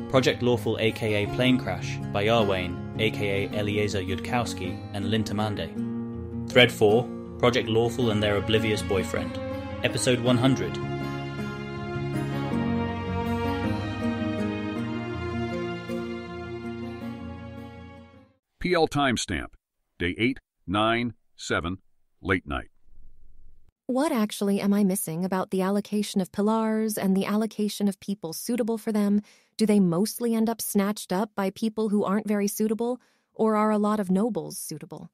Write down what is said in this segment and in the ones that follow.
Project Lawful aka Planecrash by Yarwain aka Eliezer Yudkowsky and Lintamande. Thread 4, Project Lawful and their Oblivious boyfriend. Episode 100. PL timestamp. Day 8, 9, 7, late night. What actually am I missing about the allocation of pillars and the allocation of people suitable for them? Do they mostly end up snatched up by people who aren't very suitable, or are a lot of nobles suitable?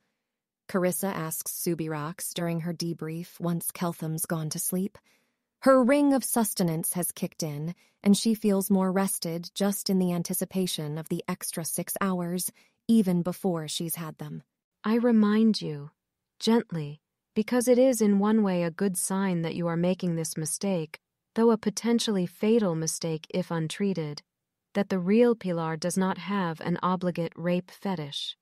Carissa asks Subirax during her debrief once Keltham's gone to sleep. Her ring of sustenance has kicked in, and she feels more rested just in the anticipation of the extra 6 hours, even before she's had them. I remind you, gently, because it is in one way a good sign that you are making this mistake, though a potentially fatal mistake if untreated, that the real Pilar does not have an obligate rape fetish.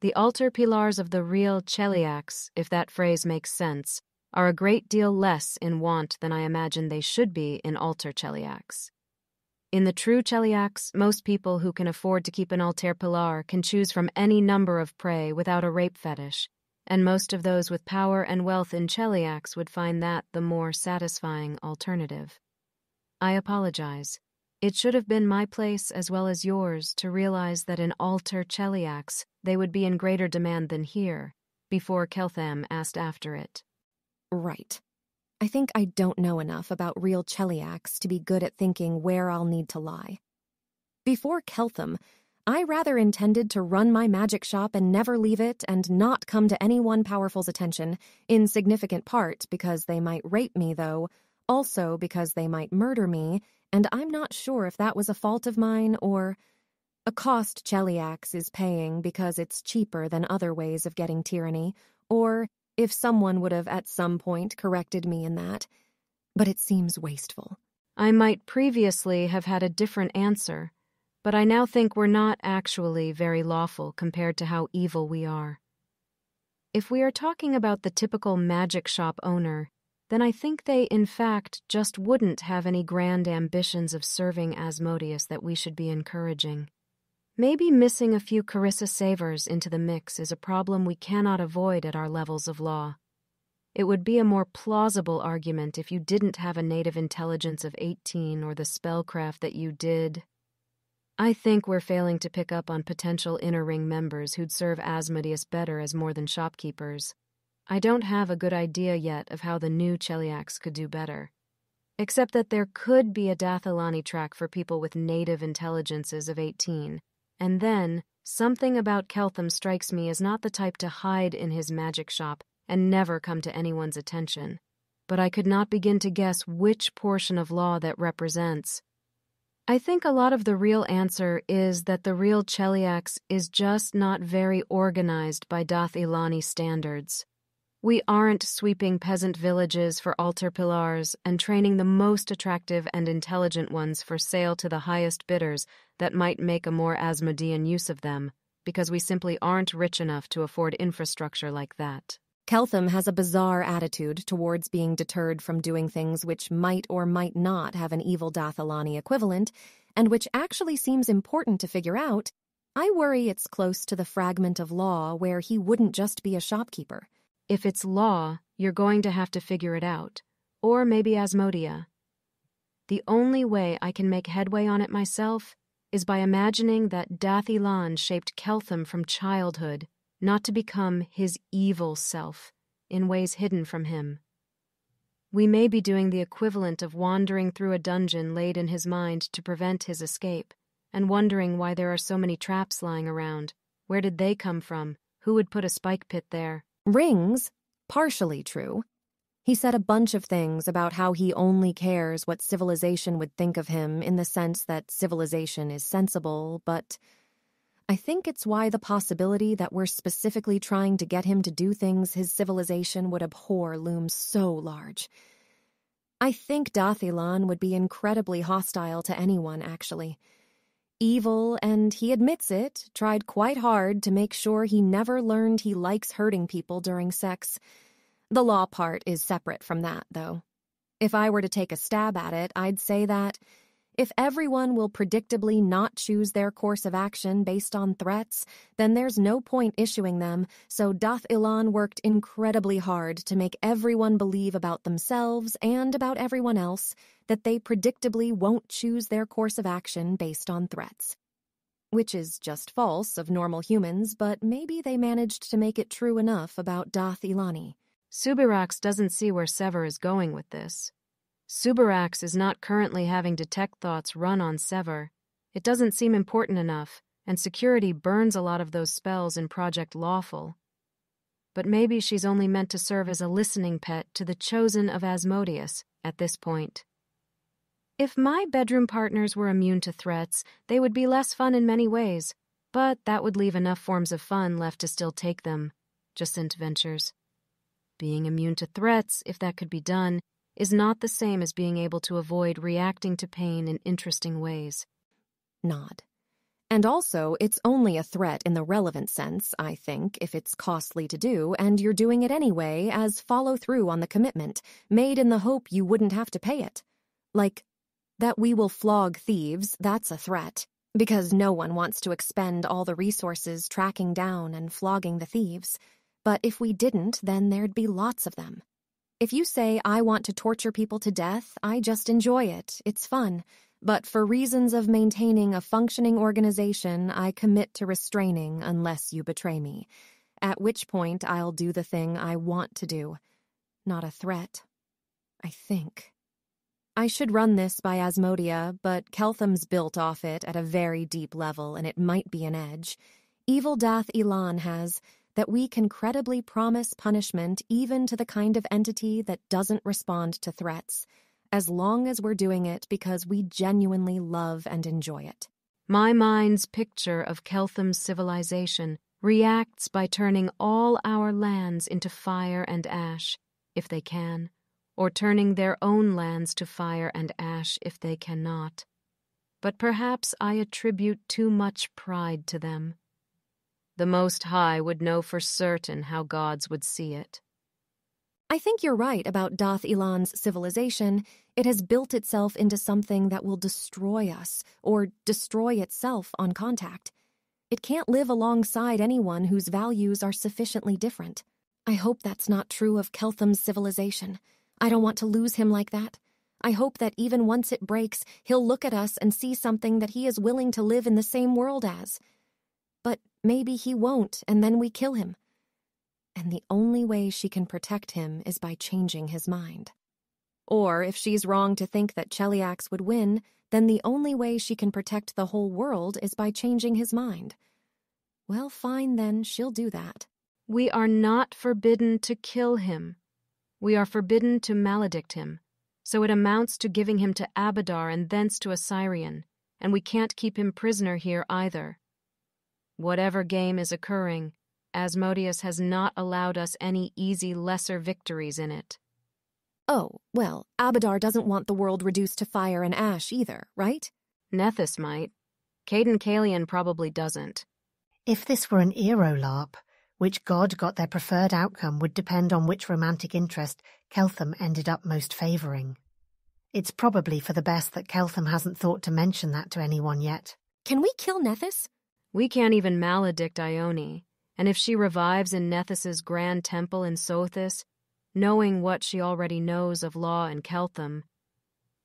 The altar Pilars of the real Cheliacs, if that phrase makes sense, are a great deal less in want than I imagine they should be in altar Cheliacs. In the true Cheliacs, most people who can afford to keep an altar Pilar can choose from any number of prey without a rape fetish, and most of those with power and wealth in Cheliacs would find that the more satisfying alternative. I apologize. It should have been my place as well as yours to realize that in altar Cheliacs they would be in greater demand than here, before Keltham asked after it. Right. I think I don't know enough about real Cheliacs to be good at thinking where I'll need to lie. Before Keltham, I rather intended to run my magic shop and never leave it and not come to any one powerful's attention, in significant part because they might rape me, though, also because they might murder me, and I'm not sure if that was a fault of mine or a cost Cheliacs is paying because it's cheaper than other ways of getting tyranny, or if someone would have at some point corrected me in that. But it seems wasteful. I might previously have had a different answer, but I now think we're not actually very lawful compared to how evil we are. If we are talking about the typical magic shop owner, then I think they, in fact, just wouldn't have any grand ambitions of serving Asmodeus that we should be encouraging. Maybe missing a few Carissa Savers into the mix is a problem we cannot avoid at our levels of law. It would be a more plausible argument if you didn't have a native intelligence of 18 or the spellcraft that you did. I think we're failing to pick up on potential inner ring members who'd serve Asmodeus better as more than shopkeepers. I don't have a good idea yet of how the new Cheliacs could do better, except that there could be a Dathilani track for people with native intelligences of 18, and then something about Keltham strikes me as not the type to hide in his magic shop and never come to anyone's attention, but I could not begin to guess which portion of law that represents. I think a lot of the real answer is that the real Cheliacs is just not very organized by Dathilani standards. We aren't sweeping peasant villages for altar pillars and training the most attractive and intelligent ones for sale to the highest bidders that might make a more Asmodean use of them, because we simply aren't rich enough to afford infrastructure like that. Keltham has a bizarre attitude towards being deterred from doing things which might or might not have an evil Dathilani equivalent, and which actually seems important to figure out. I worry it's close to the fragment of law where he wouldn't just be a shopkeeper. If it's law, you're going to have to figure it out. Or maybe Asmodea. The only way I can make headway on it myself is by imagining that Dathilan shaped Keltham from childhood, not to become his evil self, in ways hidden from him. We may be doing the equivalent of wandering through a dungeon laid in his mind to prevent his escape, and wondering why there are so many traps lying around. Where did they come from? Who would put a spike pit there? Rings, partially true. He said a bunch of things about how he only cares what civilization would think of him in the sense that civilization is sensible, but I think it's why the possibility that we're specifically trying to get him to do things his civilization would abhor looms so large. I think Dathilan would be incredibly hostile to anyone, actually. Evil, and he admits it, tried quite hard to make sure he never learned he likes hurting people during sex. The law part is separate from that, though. If I were to take a stab at it, I'd say that If everyone will predictably not choose their course of action based on threats, then there's no point issuing them, so Dath Ilan worked incredibly hard to make everyone believe about themselves and about everyone else that they predictably won't choose their course of action based on threats. Which is just false of normal humans, but maybe they managed to make it true enough about Dath Ilani. Subirax doesn't see where Sever is going with this. Subirax is not currently having detect thoughts run on Sever. It doesn't seem important enough, and security burns a lot of those spells in Project Lawful. But maybe she's only meant to serve as a listening pet to the chosen of Asmodeus at this point. If my bedroom partners were immune to threats, they would be less fun in many ways, but that would leave enough forms of fun left to still take them. Jacint ventures. Being immune to threats, if that could be done, is not the same as being able to avoid reacting to pain in interesting ways. Nod. And also, it's only a threat in the relevant sense, I think, if it's costly to do, and you're doing it anyway as follow-through on the commitment, made in the hope you wouldn't have to pay it. Like, that we will flog thieves, that's a threat, because no one wants to expend all the resources tracking down and flogging the thieves. But if we didn't, then there'd be lots of them. If you say, I want to torture people to death, I just enjoy it. It's fun. But for reasons of maintaining a functioning organization, I commit to restraining unless you betray me. At which point, I'll do the thing I want to do. Not a threat. I think. I should run this by Asmodea, but Keltham's built off it at a very deep level, and it might be an edge. Evil Dath Ilan has that we can credibly promise punishment even to the kind of entity that doesn't respond to threats, as long as we're doing it because we genuinely love and enjoy it. My mind's picture of Keltham's civilization reacts by turning all our lands into fire and ash, if they can, or turning their own lands to fire and ash if they cannot. But perhaps I attribute too much pride to them. The Most High would know for certain how gods would see it. I think you're right about Dath Ilan's civilization. It has built itself into something that will destroy us, or destroy itself on contact. It can't live alongside anyone whose values are sufficiently different. I hope that's not true of Keltham's civilization. I don't want to lose him like that. I hope that even once it breaks, he'll look at us and see something that he is willing to live in the same world as. But maybe he won't, and then we kill him. And the only way she can protect him is by changing his mind. Or if she's wrong to think that Cheliax would win, then the only way she can protect the whole world is by changing his mind. Well, fine then, she'll do that. We are not forbidden to kill him. We are forbidden to maledict him. So it amounts to giving him to Abadar and thence to Assyrian, and we can't keep him prisoner here either. Whatever game is occurring, Asmodeus has not allowed us any easy lesser victories in it. Oh, well, Abadar doesn't want the world reduced to fire and ash either, right? Nethys might. Caden Kalian probably doesn't. If this were an Eero-LARP, which god got their preferred outcome would depend on which romantic interest Keltham ended up most favouring. It's probably for the best that Keltham hasn't thought to mention that to anyone yet. Can we kill Nethys? We can't even maledict Ione, and if she revives in Nethys's grand temple in Sothis, knowing what she already knows of Law and Keltham,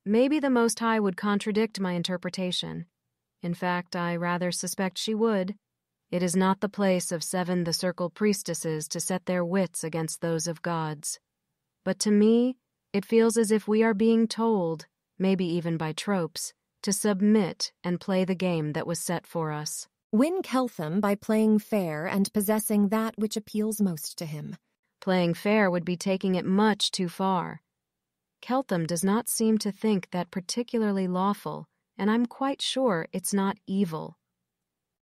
maybe the Most High would contradict my interpretation. In fact, I rather suspect she would. It is not the place of 7 the Circle priestesses to set their wits against those of gods. But to me, it feels as if we are being told, maybe even by tropes, to submit and play the game that was set for us. Win Keltham by playing fair and possessing that which appeals most to him. Playing fair would be taking it much too far. Keltham does not seem to think that particularly lawful, and I'm quite sure it's not evil.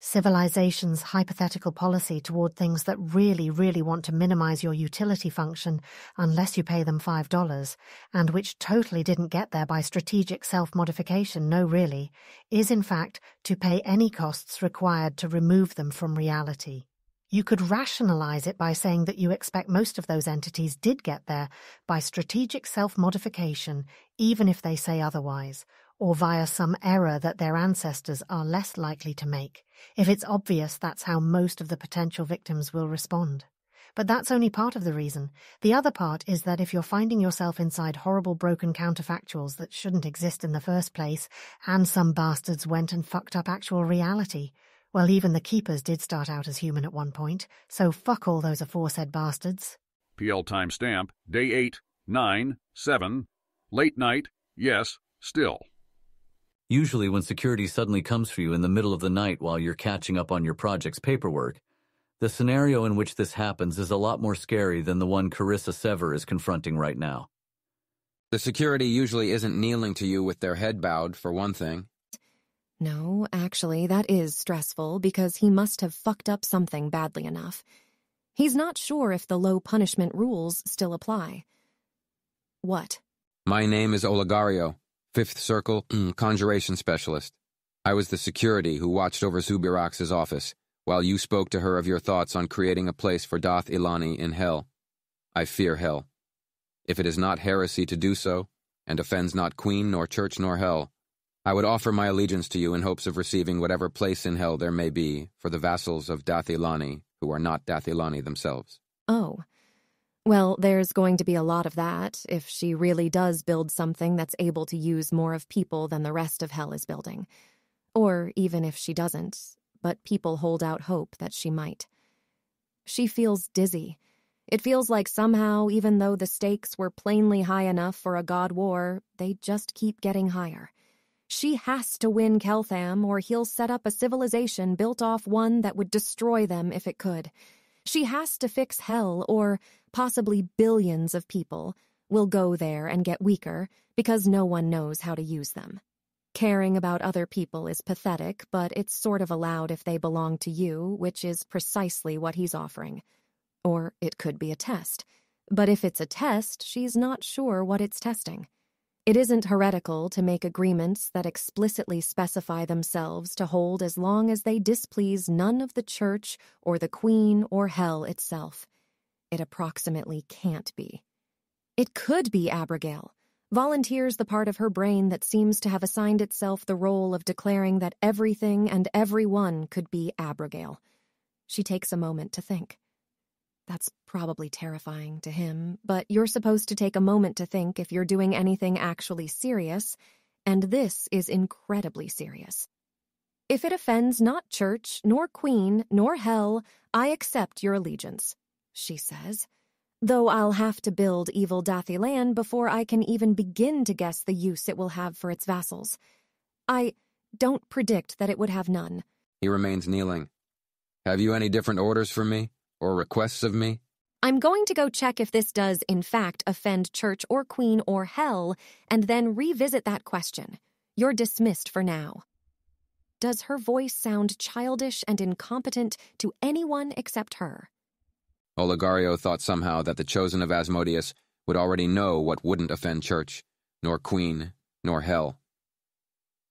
Civilization's hypothetical policy toward things that really want to minimize your utility function unless you pay them $5, and which totally didn't get there by strategic self-modification, no really, is in fact to pay any costs required to remove them from reality. You could rationalize it by saying that you expect most of those entities did get there by strategic self-modification, even if they say otherwise, or via some error that their ancestors are less likely to make. If it's obvious, that's how most of the potential victims will respond. But that's only part of the reason. The other part is that if you're finding yourself inside horrible broken counterfactuals that shouldn't exist in the first place, and some bastards went and fucked up actual reality, well, even the Keepers did start out as human at one point, so fuck all those aforesaid bastards. PL timestamp, day 8, 9, 7, late night, yes, still. Usually when security suddenly comes for you in the middle of the night while you're catching up on your project's paperwork, the scenario in which this happens is a lot more scary than the one Carissa Sever is confronting right now. The security usually isn't kneeling to you with their head bowed, for one thing. No, actually, that is stressful because he must have fucked up something badly enough. He's not sure if the low punishment rules still apply. What? My name is Olegario, Fifth Circle Conjuration Specialist. I was the security who watched over Zubirax's office, while you spoke to her of your thoughts on creating a place for Dath Ilani in Hell. I fear Hell. If it is not heresy to do so, and offends not Queen nor Church nor Hell, I would offer my allegiance to you in hopes of receiving whatever place in Hell there may be for the vassals of Dath Ilani who are not Dath Ilani themselves. Oh. Well, there's going to be a lot of that if she really does build something that's able to use more of people than the rest of Hell is building. Or even if she doesn't, but people hold out hope that she might. She feels dizzy. It feels like somehow, even though the stakes were plainly high enough for a god war, they just keep getting higher. She has to win Keltham, or he'll set up a civilization built off one that would destroy them if it could. She has to fix Hell, or possibly billions of people will go there and get weaker because no one knows how to use them. Caring about other people is pathetic, but it's sort of allowed if they belong to you, which is precisely what he's offering. Or it could be a test. But if it's a test, she's not sure what it's testing. It isn't heretical to make agreements that explicitly specify themselves to hold as long as they displease none of the Church or the Queen or Hell itself. It approximately can't be. It could be Abigail. Volunteers the part of her brain that seems to have assigned itself the role of declaring that everything and everyone could be Abigail. She takes a moment to think. That's probably terrifying to him, but you're supposed to take a moment to think if you're doing anything actually serious, and this is incredibly serious. If it offends not Church, nor Queen, nor Hell, I accept your allegiance, she says. Though I'll have to build evil Dathilan before I can even begin to guess the use it will have for its vassals. I don't predict that it would have none. He remains kneeling. Have you any different orders for me, or requests of me? I'm going to go check if this does, in fact, offend Church or Queen or Hell, and then revisit that question. You're dismissed for now. Does her voice sound childish and incompetent to anyone except her? Olegario thought somehow that the Chosen of Asmodeus would already know what wouldn't offend Church, nor Queen, nor Hell.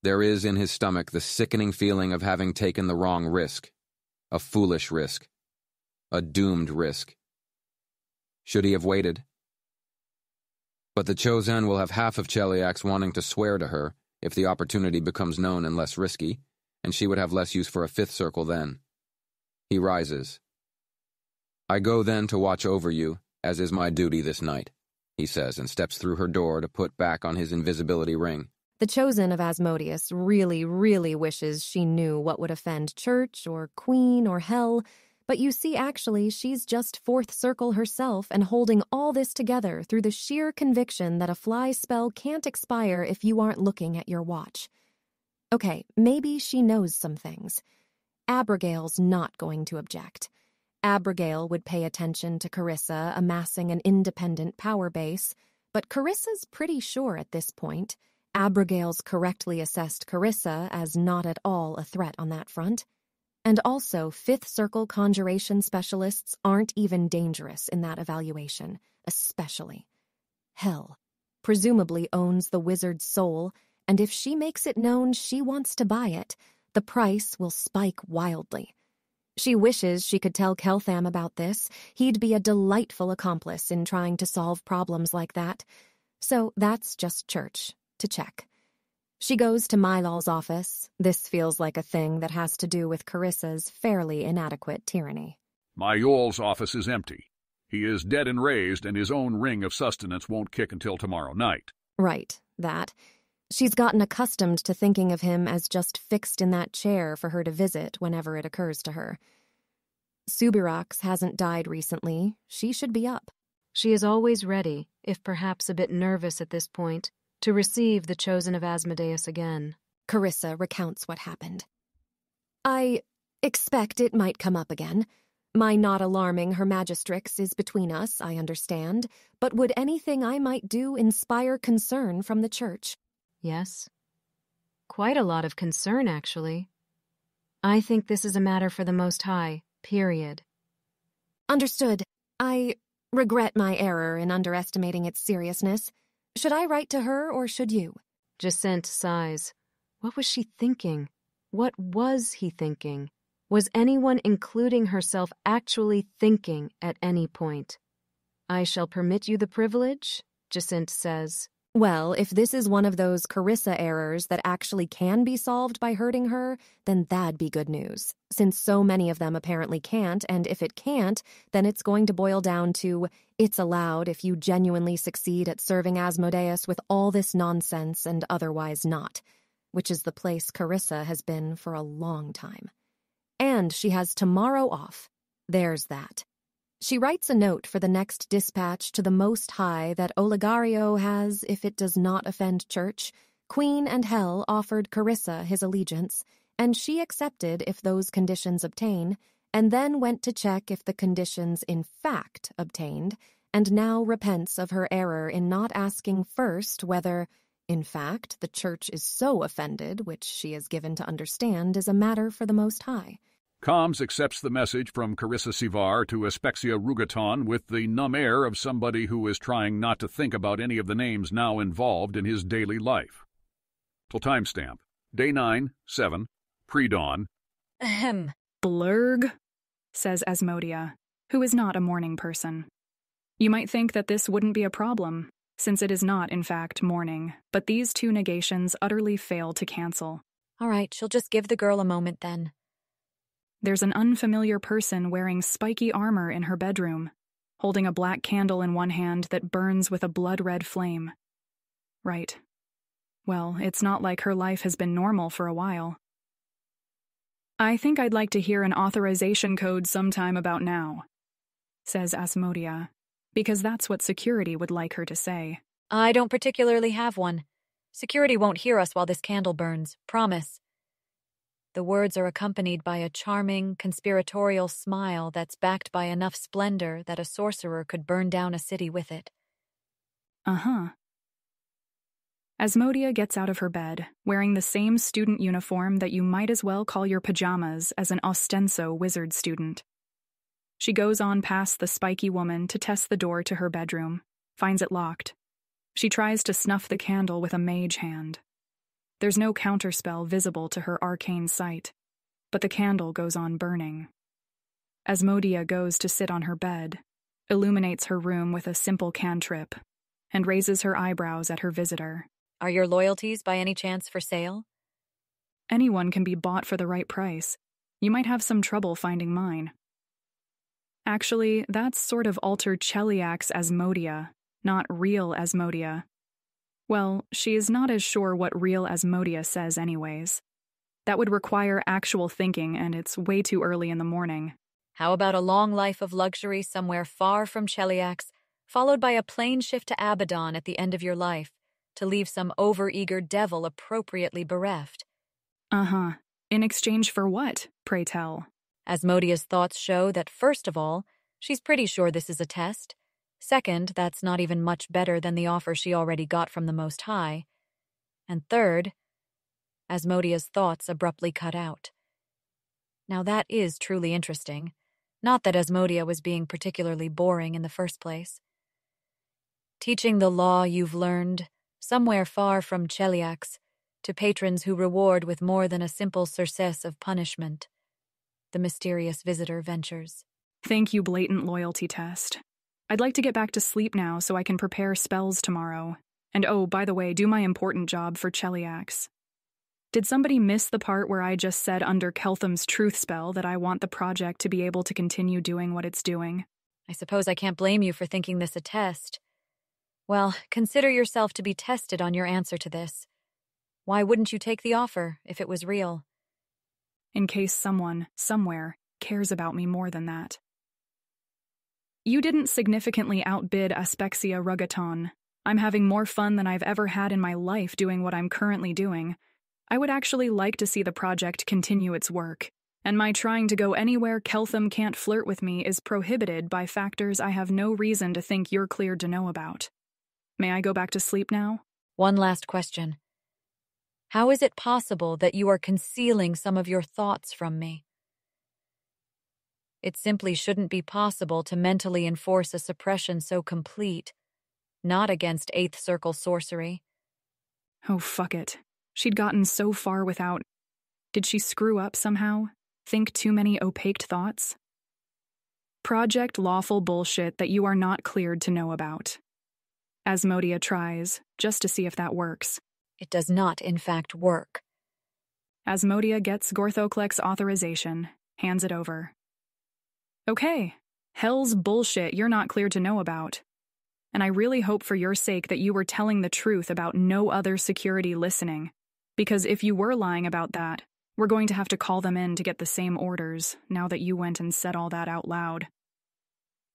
There is in his stomach the sickening feeling of having taken the wrong risk, a foolish risk, a doomed risk. Should he have waited? But the Chosen will have half of Cheliax wanting to swear to her if the opportunity becomes known and less risky, and she would have less use for a fifth circle then. He rises. I go then to watch over you, as is my duty this night, he says, and steps through her door to put back on his invisibility ring. The Chosen of Asmodeus really, really wishes she knew what would offend Church or Queen or Hell, but you see, actually, she's just fourth circle herself and holding all this together through the sheer conviction that a fly spell can't expire if you aren't looking at your watch. Okay, maybe she knows some things. Abigail's not going to object. Abigail would pay attention to Carissa amassing an independent power base, but Carissa's pretty sure at this point. Abigail's correctly assessed Carissa as not at all a threat on that front. And also, Fifth Circle conjuration specialists aren't even dangerous in that evaluation, especially. Hell presumably owns the wizard's soul, and if she makes it known she wants to buy it, the price will spike wildly. She wishes she could tell Keltham about this. He'd be a delightful accomplice in trying to solve problems like that. So that's just Church, to check. She goes to Mylal's office. This feels like a thing that has to do with Carissa's fairly inadequate tyranny. Mayol's office is empty. He is dead and raised, and his own ring of sustenance won't kick until tomorrow night. Right, that. She's gotten accustomed to thinking of him as just fixed in that chair for her to visit whenever it occurs to her. Subirax hasn't died recently. She should be up. She is always ready, if perhaps a bit nervous at this point, to receive the chosen of Asmodeus again. Carissa recounts what happened. I expect it might come up again. My not alarming Her Magistrix is between us, I understand, but would anything I might do inspire concern from the church? Yes. Quite a lot of concern, actually. I think this is a matter for the Most High, period. Understood. I regret my error in underestimating its seriousness. Should I write to her, or should you? Jacinthe sighs. What was she thinking? What was he thinking? Was anyone, including herself, actually thinking at any point? I shall permit you the privilege, Jacinthe says. Well, if this is one of those Carissa errors that actually can be solved by hurting her, then that'd be good news, since so many of them apparently can't, and if it can't, then it's going to boil down to, it's allowed if you genuinely succeed at serving Asmodeus with all this nonsense and otherwise not, which is the place Carissa has been for a long time. And she has tomorrow off. There's that. She writes a note for the next dispatch to the Most High that Oligario has, if it does not offend church, Queen and Hell offered Carissa his allegiance, and she accepted if those conditions obtain, and then went to check if the conditions in fact obtained, and now repents of her error in not asking first whether, in fact, the church is so offended, which she is given to understand is a matter for the Most High. Combs accepts the message from Carissa Sivar to Aspexia Rugaton with the numb air of somebody who is trying not to think about any of the names now involved in his daily life. Till timestamp. Day 9, 7, pre-dawn. Ahem. Blurg, says Asmodia, who is not a morning person. You might think that this wouldn't be a problem, since it is not, in fact, morning, but these two negations utterly fail to cancel. All right, she'll just give the girl a moment then. There's an unfamiliar person wearing spiky armor in her bedroom, holding a black candle in one hand that burns with a blood-red flame. Right. Well, it's not like her life has been normal for a while. I think I'd like to hear an authorization code sometime about now, says Asmodia, because that's what security would like her to say. I don't particularly have one. Security won't hear us while this candle burns, promise. The words are accompanied by a charming, conspiratorial smile that's backed by enough splendor that a sorcerer could burn down a city with it. Uh-huh. Asmodia gets out of her bed, wearing the same student uniform that you might as well call your pajamas as an ostenso wizard student. She goes on past the spiky woman to test the door to her bedroom, finds it locked. She tries to snuff the candle with a mage hand. There's no counterspell visible to her arcane sight, but the candle goes on burning. Asmodia goes to sit on her bed, illuminates her room with a simple cantrip, and raises her eyebrows at her visitor. Are your loyalties by any chance for sale? Anyone can be bought for the right price. You might have some trouble finding mine. Actually, that's sort of altered Cheliax's Asmodia, not real Asmodia. Well, she is not as sure what real Asmodia says anyways. That would require actual thinking, and it's way too early in the morning. How about a long life of luxury somewhere far from Cheliax, followed by a plane shift to Abaddon at the end of your life, to leave some overeager devil appropriately bereft? Uh-huh. In exchange for what, pray tell? Asmodia's thoughts show that, first of all, she's pretty sure this is a test. Second, that's not even much better than the offer she already got from the Most High. And third, Asmodia's thoughts abruptly cut out. Now that is truly interesting. Not that Asmodia was being particularly boring in the first place. Teaching the law you've learned, somewhere far from Cheliax, to patrons who reward with more than a simple surcease of punishment, the mysterious visitor ventures. Thank you, blatant loyalty test. I'd like to get back to sleep now so I can prepare spells tomorrow. And oh, by the way, do my important job for Cheliax. Did somebody miss the part where I just said under Keltham's truth spell that I want the project to be able to continue doing what it's doing? I suppose I can't blame you for thinking this a test. Well, consider yourself to be tested on your answer to this. Why wouldn't you take the offer if it was real? In case someone, somewhere, cares about me more than that. You didn't significantly outbid Aspexia Rugaton. I'm having more fun than I've ever had in my life doing what I'm currently doing. I would actually like to see the project continue its work, and my trying to go anywhere Keltham can't flirt with me is prohibited by factors I have no reason to think you're cleared to know about. May I go back to sleep now? One last question. How is it possible that you are concealing some of your thoughts from me? It simply shouldn't be possible to mentally enforce a suppression so complete, not against Eighth Circle sorcery. Oh, fuck it. She'd gotten so far without... Did she screw up somehow? Think too many opaque thoughts? Project Lawful bullshit that you are not cleared to know about. Asmodia tries, just to see if that works. It does not, in fact, work. Asmodia gets Gorthoclex's authorization, hands it over. Okay, hell's bullshit you're not cleared to know about. And I really hope for your sake that you were telling the truth about no other security listening. Because if you were lying about that, we're going to have to call them in to get the same orders, now that you went and said all that out loud.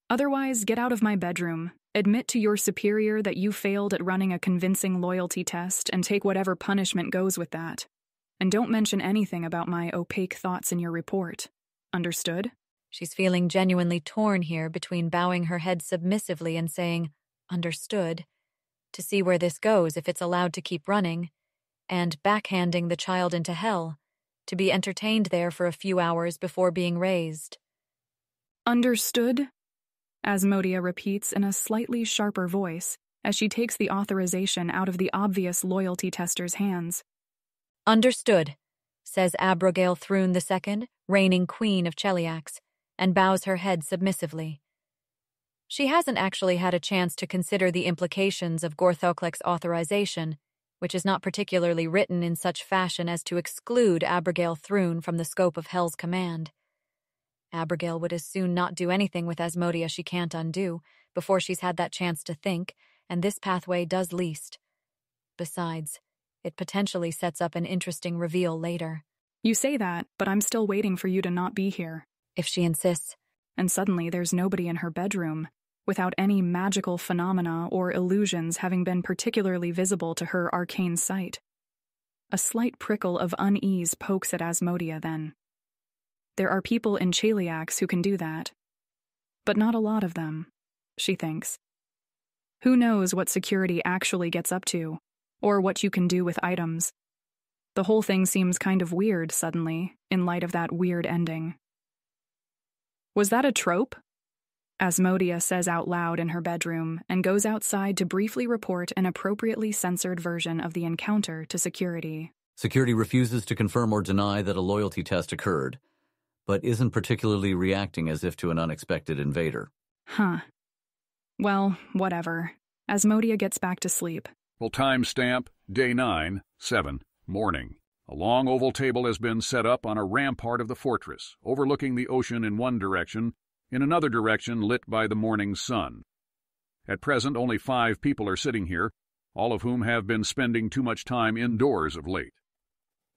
Otherwise, get out of my bedroom, admit to your superior that you failed at running a convincing loyalty test, and take whatever punishment goes with that. And don't mention anything about my opaque thoughts in your report. Understood? She's feeling genuinely torn here between bowing her head submissively and saying, understood, to see where this goes if it's allowed to keep running, and backhanding the child into hell, to be entertained there for a few hours before being raised. Understood? Asmodia repeats in a slightly sharper voice as she takes the authorization out of the obvious loyalty tester's hands. Understood, says Abigail Thrune II, reigning queen of Cheliax, and bows her head submissively. She hasn't actually had a chance to consider the implications of Gorthoclex's authorization, which is not particularly written in such fashion as to exclude Abigail Thrune from the scope of Hell's command. Abigail would as soon not do anything with Asmodia she can't undo, before she's had that chance to think, and this pathway does least. Besides, it potentially sets up an interesting reveal later. You say that, but I'm still waiting for you to not be here. If she insists. And suddenly there's nobody in her bedroom, without any magical phenomena or illusions having been particularly visible to her arcane sight. A slight prickle of unease pokes at Asmodia then. There are people in Cheliax who can do that. But not a lot of them, she thinks. Who knows what security actually gets up to, or what you can do with items. The whole thing seems kind of weird suddenly, in light of that weird ending. Was that a trope? Asmodia says out loud in her bedroom and goes outside to briefly report an appropriately censored version of the encounter to security. Security refuses to confirm or deny that a loyalty test occurred, but isn't particularly reacting as if to an unexpected invader. Huh. Well, whatever. Asmodia gets back to sleep. Well, timestamp, day 9, 7, morning. A long oval table has been set up on a rampart of the fortress, overlooking the ocean in one direction, in another direction lit by the morning sun. At present, only 5 people are sitting here, all of whom have been spending too much time indoors of late.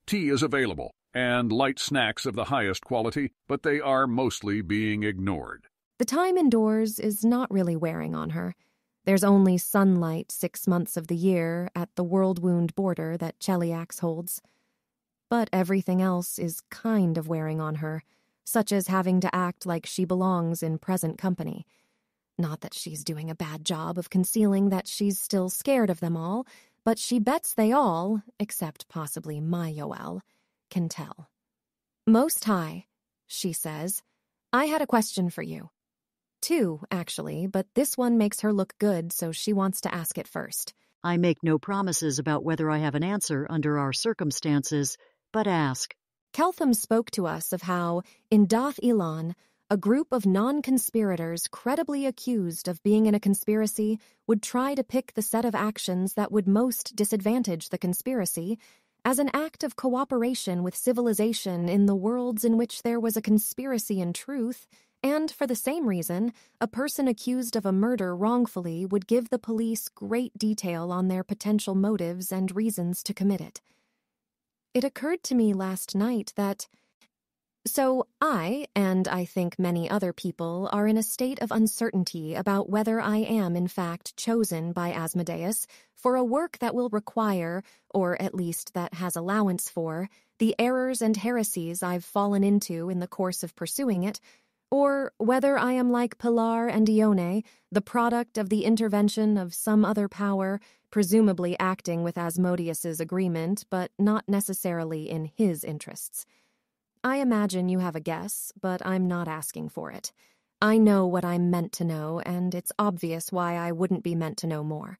Tea is available, and light snacks of the highest quality, but they are mostly being ignored. The time indoors is not really wearing on her. There's only sunlight 6 months of the year at the world-wound border that Cheliax holds. But everything else is kind of wearing on her, such as having to act like she belongs in present company. Not that she's doing a bad job of concealing that she's still scared of them all, but she bets they all, except possibly my Yoel, can tell. Most High, she says, I had a question for you. 2, actually, but this one makes her look good, so she wants to ask it first. I make no promises about whether I have an answer under our circumstances, but ask. Keltham spoke to us of how, in Dath Ilan, a group of non-conspirators credibly accused of being in a conspiracy would try to pick the set of actions that would most disadvantage the conspiracy as an act of cooperation with civilization in the worlds in which there was a conspiracy in truth, and for the same reason, a person accused of a murder wrongfully would give the police great detail on their potential motives and reasons to commit it. It occurred to me last night that... So I, and I think many other people, are in a state of uncertainty about whether I am in fact chosen by Asmodeus for a work that will require, or at least that has allowance for, the errors and heresies I've fallen into in the course of pursuing it, or whether I am like Pilar and Ione, the product of the intervention of some other power, presumably acting with Asmodeus's agreement, but not necessarily in his interests. I imagine you have a guess, but I'm not asking for it. I know what I'm meant to know, and it's obvious why I wouldn't be meant to know more.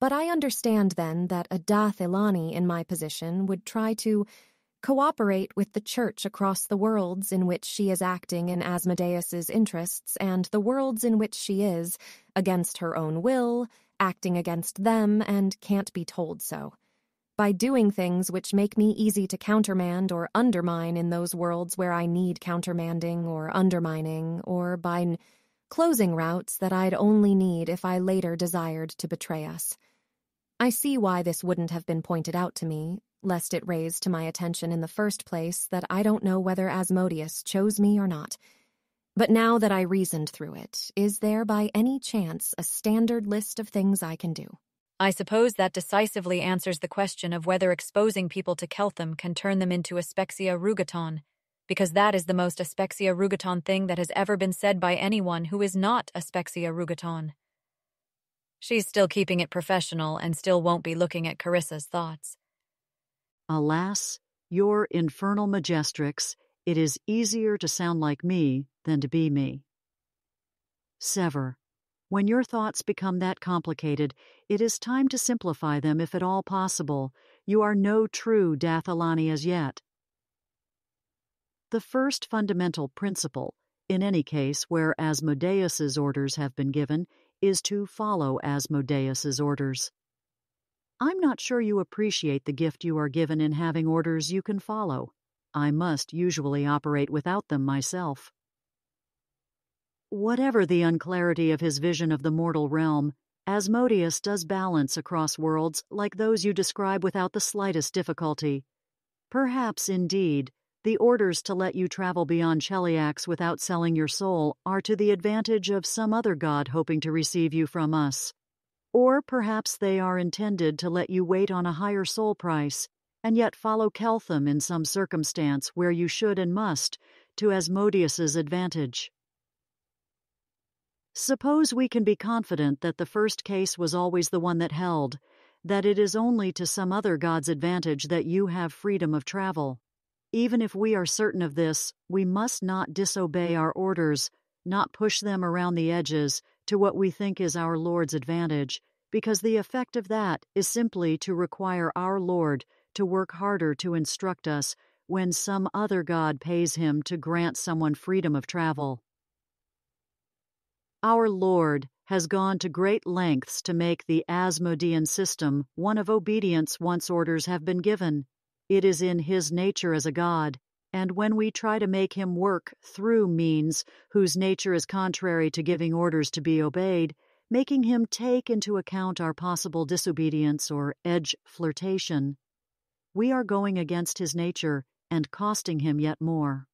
But I understand, then, that a Dath Ilani in my position would try to cooperate with the Church across the worlds in which she is acting in Asmodeus's interests and the worlds in which she is, against her own will, acting against them and can't be told so. By doing things which make me easy to countermand or undermine in those worlds where I need countermanding or undermining, or by closing routes that I'd only need if I later desired to betray us. I see why this wouldn't have been pointed out to me, lest it raise to my attention in the first place that I don't know whether Asmodeus chose me or not. But now that I reasoned through it, is there by any chance a standard list of things I can do? I suppose that decisively answers the question of whether exposing people to Keltham can turn them into Aspexia rugaton, because that is the most Aspexia rugaton thing that has ever been said by anyone who is not Aspexia rugaton. She's still keeping it professional and still won't be looking at Carissa's thoughts. Alas, your infernal Majestrix, it is easier to sound like me than to be me. Sever. When your thoughts become that complicated, it is time to simplify them if at all possible. You are no true Dath Ilani as yet. The first fundamental principle, in any case where Asmodeus's orders have been given, is to follow Asmodeus's orders. I'm not sure you appreciate the gift you are given in having orders you can follow. I must usually operate without them myself. Whatever the unclarity of his vision of the mortal realm, Asmodeus does balance across worlds like those you describe without the slightest difficulty. Perhaps, indeed, the orders to let you travel beyond Cheliax without selling your soul are to the advantage of some other god hoping to receive you from us. Or perhaps they are intended to let you wait on a higher soul price, and yet follow Keltham in some circumstance where you should and must, to Asmodeus's advantage. Suppose we can be confident that the first case was always the one that held, that it is only to some other god's advantage that you have freedom of travel. Even if we are certain of this, we must not disobey our orders, not push them around the edges to what we think is our Lord's advantage, because the effect of that is simply to require our Lord to work harder to instruct us when some other god pays him to grant someone freedom of travel. Our Lord has gone to great lengths to make the Asmodean system one of obedience once orders have been given. It is in his nature as a god, and when we try to make him work through means whose nature is contrary to giving orders to be obeyed, making him take into account our possible disobedience or edge flirtation, we are going against his nature and costing him yet more.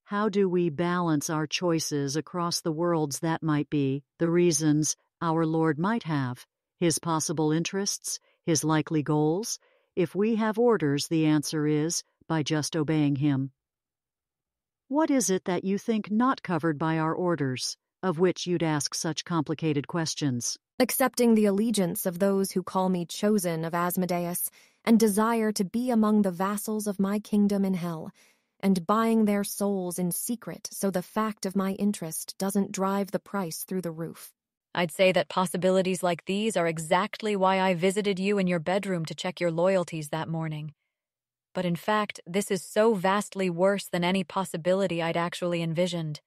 How do we balance our choices across the worlds that might be, the reasons our Lord might have, his possible interests, his likely goals? If we have orders, the answer is by just obeying him. What is it that you think not covered by our orders, of which you'd ask such complicated questions? Accepting the allegiance of those who call me chosen of Asmodeus, and desire to be among the vassals of my kingdom in hell, and buying their souls in secret so the fact of my interest doesn't drive the price through the roof. I'd say that possibilities like these are exactly why I visited you in your bedroom to check your loyalties that morning. But in fact, this is so vastly worse than any possibility I'd actually envisioned.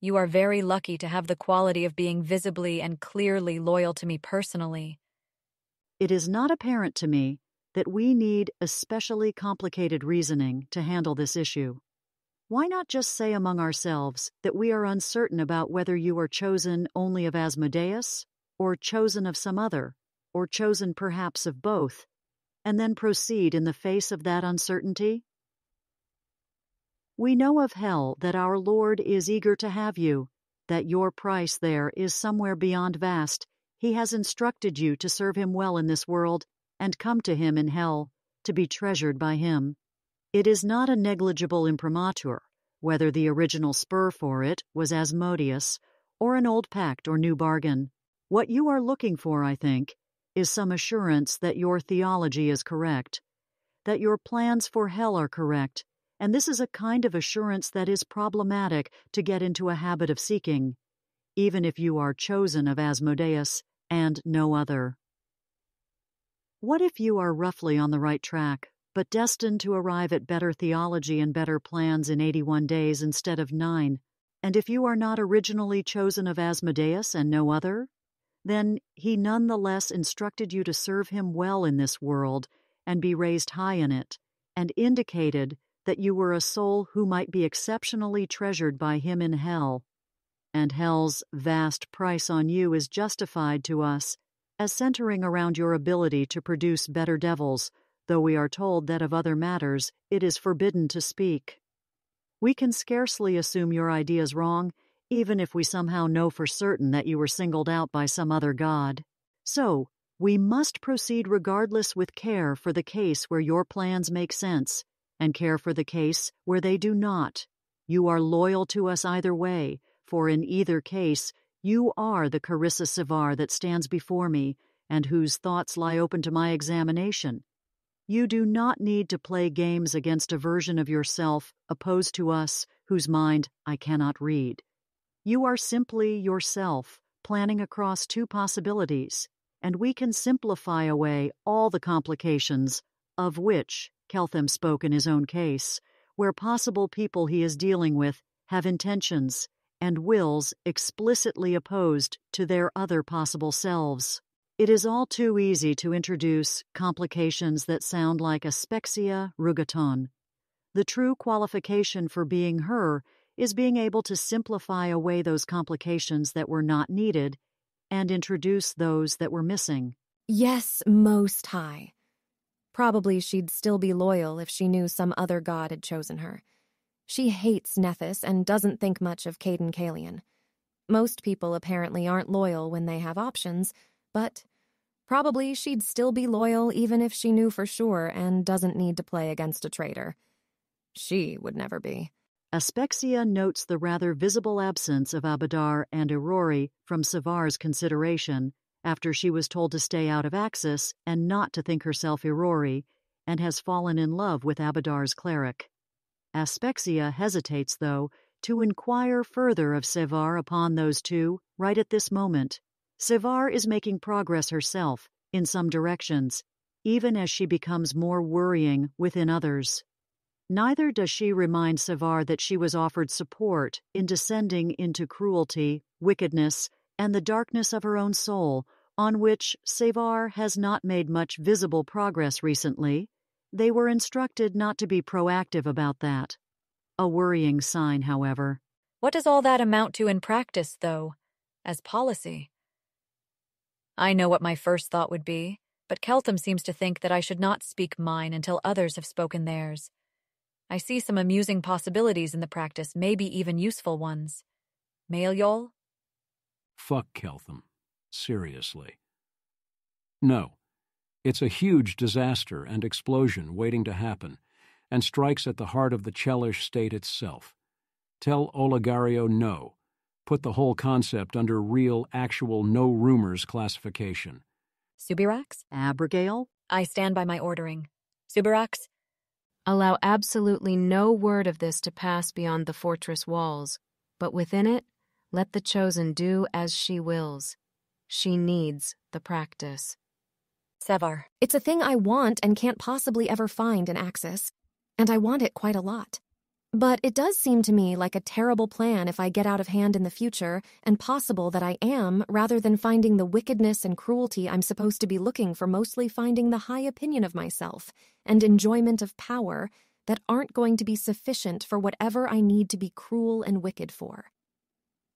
You are very lucky to have the quality of being visibly and clearly loyal to me personally. It is not apparent to me that we need especially complicated reasoning to handle this issue. Why not just say among ourselves that we are uncertain about whether you are chosen only of Asmodeus, or chosen of some other, or chosen perhaps of both, and then proceed in the face of that uncertainty? We know of hell that our Lord is eager to have you, that your price there is somewhere beyond vast. He has instructed you to serve him well in this world, and come to him in hell, to be treasured by him. It is not a negligible imprimatur, whether the original spur for it was Asmodeus, or an old pact or new bargain. What you are looking for, I think, is some assurance that your theology is correct, that your plans for hell are correct, and this is a kind of assurance that is problematic to get into a habit of seeking, even if you are chosen of Asmodeus and no other. What if you are roughly on the right track, but destined to arrive at better theology and better plans in 81 days instead of 9? And if you are not originally chosen of Asmodeus and no other, then he nonetheless instructed you to serve him well in this world and be raised high in it, and indicated that you were a soul who might be exceptionally treasured by him in hell. And hell's vast price on you is justified to us as centering around your ability to produce better devils, though we are told that of other matters it is forbidden to speak. We can scarcely assume your ideas wrong, even if we somehow know for certain that you were singled out by some other god. So, we must proceed regardless with care for the case where your plans make sense, and care for the case where they do not. You are loyal to us either way, for in either case, you are the Carissa Sivar that stands before me, and whose thoughts lie open to my examination. You do not need to play games against a version of yourself opposed to us, whose mind I cannot read. You are simply yourself, planning across two possibilities, and we can simplify away all the complications, of which Keltham spoke in his own case, where possible people he is dealing with have intentions and wills explicitly opposed to their other possible selves. It is all too easy to introduce complications that sound like aspexia rugaton. The true qualification for being her is being able to simplify away those complications that were not needed and introduce those that were missing. Yes, Most High. Probably she'd still be loyal if she knew some other god had chosen her. She hates Nethys and doesn't think much of Caden Kalian. Most people apparently aren't loyal when they have options, but probably she'd still be loyal even if she knew for sure and doesn't need to play against a traitor. She would never be. Aspexia notes the rather visible absence of Abadar and Aurori from Sivar's consideration after she was told to stay out of Axis and not to think herself Aurori, and has fallen in love with Abadar's cleric. Aspexia hesitates, though, to inquire further of Sivar upon those two right at this moment. Sivar is making progress herself, in some directions, even as she becomes more worrying within others. Neither does she remind Sivar that she was offered support in descending into cruelty, wickedness, and the darkness of her own soul, on which Sivar has not made much visible progress recently. They were instructed not to be proactive about that. A worrying sign, however. What does all that amount to in practice, though, as policy? I know what my first thought would be, but Keltham seems to think that I should not speak mine until others have spoken theirs. I see some amusing possibilities in the practice, maybe even useful ones. Maelyol? Fuck Keltham. Seriously. No. It's a huge disaster and explosion waiting to happen, and strikes at the heart of the Chelish state itself. Tell Oligario no. Put the whole concept under real, actual, no rumors classification. Subirax? Abigail? I stand by my ordering. Subirax? Allow absolutely no word of this to pass beyond the fortress walls, but within it, let the Chosen do as she wills. She needs the practice. Sevar. It's a thing I want and can't possibly ever find in Axis, and I want it quite a lot. But it does seem to me like a terrible plan if I get out of hand in the future, and possible that I am, rather than finding the wickedness and cruelty I'm supposed to be looking for, mostly finding the high opinion of myself and enjoyment of power that aren't going to be sufficient for whatever I need to be cruel and wicked for.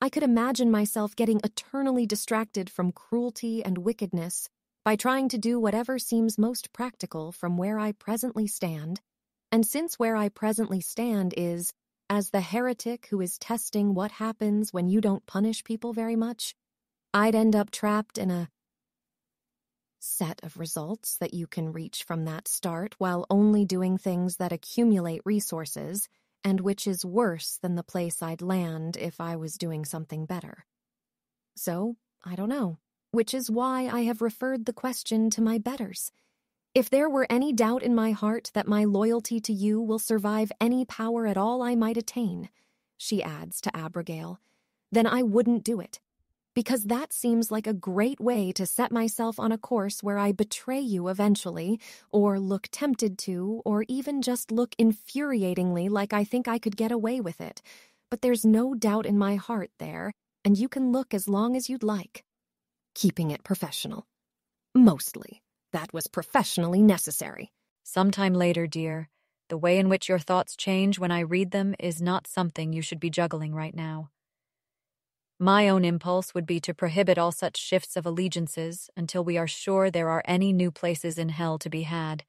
I could imagine myself getting eternally distracted from cruelty and wickedness by trying to do whatever seems most practical from where I presently stand. And since where I presently stand is, as the heretic who is testing what happens when you don't punish people very much, I'd end up trapped in a set of results that you can reach from that start while only doing things that accumulate resources, and which is worse than the place I'd land if I was doing something better. So, I don't know, which is why I have referred the question to my betters. If there were any doubt in my heart that my loyalty to you will survive any power at all I might attain, she adds to Abigail, then I wouldn't do it, because that seems like a great way to set myself on a course where I betray you eventually, or look tempted to, or even just look infuriatingly like I think I could get away with it. But there's no doubt in my heart there, and you can look as long as you'd like. Keeping it professional. Mostly. That was professionally necessary. Sometime later, dear. The way in which your thoughts change when I read them is not something you should be juggling right now. My own impulse would be to prohibit all such shifts of allegiances until we are sure there are any new places in hell to be had,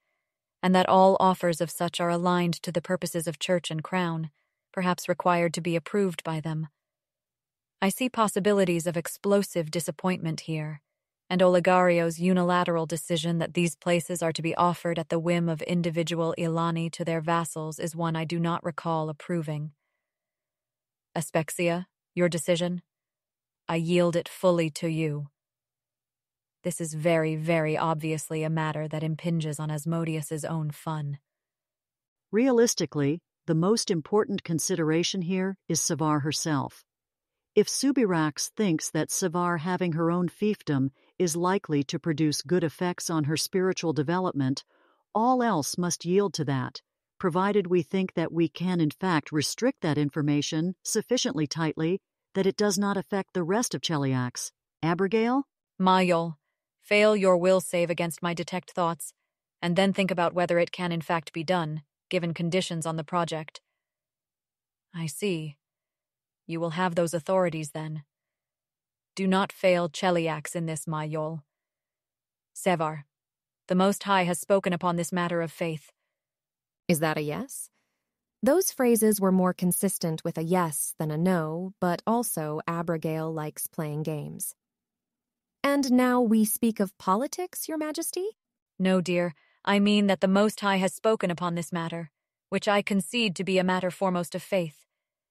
and that all offers of such are aligned to the purposes of church and crown, perhaps required to be approved by them. I see possibilities of explosive disappointment here, and Oligario's unilateral decision that these places are to be offered at the whim of individual Ilani to their vassals is one I do not recall approving. Aspexia, your decision? I yield it fully to you. This is very, very obviously a matter that impinges on Asmodeus's own fun. Realistically, the most important consideration here is Sevar herself. If Subirax thinks that Sevar having her own fiefdom is likely to produce good effects on her spiritual development, all else must yield to that, provided we think that we can in fact restrict that information sufficiently tightly that it does not affect the rest of Cheliax. Abigail? Mayol, fail your will save against my detect thoughts, and then think about whether it can in fact be done, given conditions on the project. I see. You will have those authorities then. Do not fail Cheliax in this, Mayol. Sevar, the Most High has spoken upon this matter of faith. Is that a yes? Those phrases were more consistent with a yes than a no, but also Abigail likes playing games. And now we speak of politics, Your Majesty? No, dear. I mean that the Most High has spoken upon this matter, which I concede to be a matter foremost of faith.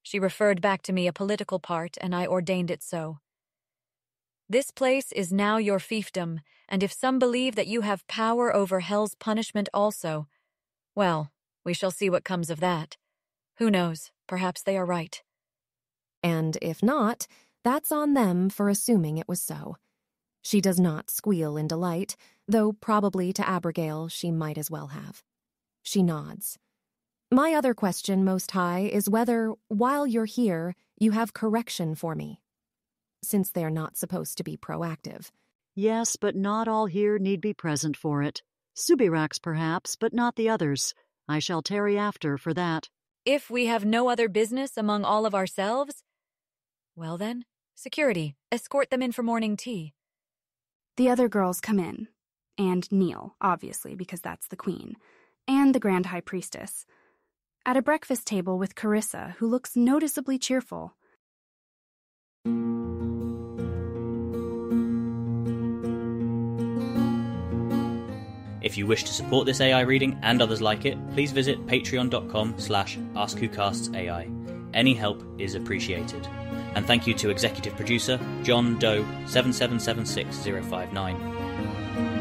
She referred back to me a political part, and I ordained it so. This place is now your fiefdom, and if some believe that you have power over hell's punishment also, well, we shall see what comes of that. Who knows, perhaps they are right. And if not, that's on them for assuming it was so. She does not squeal in delight, though probably to Abigail she might as well have. She nods. My other question, Most High, is whether, while you're here, you have correction for me, since they're not supposed to be proactive. Yes, but not all here need be present for it. Subirax, perhaps, but not the others. I shall tarry after for that. If we have no other business among all of ourselves, well then, security, escort them in for morning tea. The other girls come in, and kneel, obviously, because that's the queen, and the Grand High Priestess. At a breakfast table with Carissa, who looks noticeably cheerful. If you wish to support this AI reading and others like it, please visit patreon.com/AskWhoCastsAI. Any help is appreciated. And thank you to executive producer John Doe 7776059.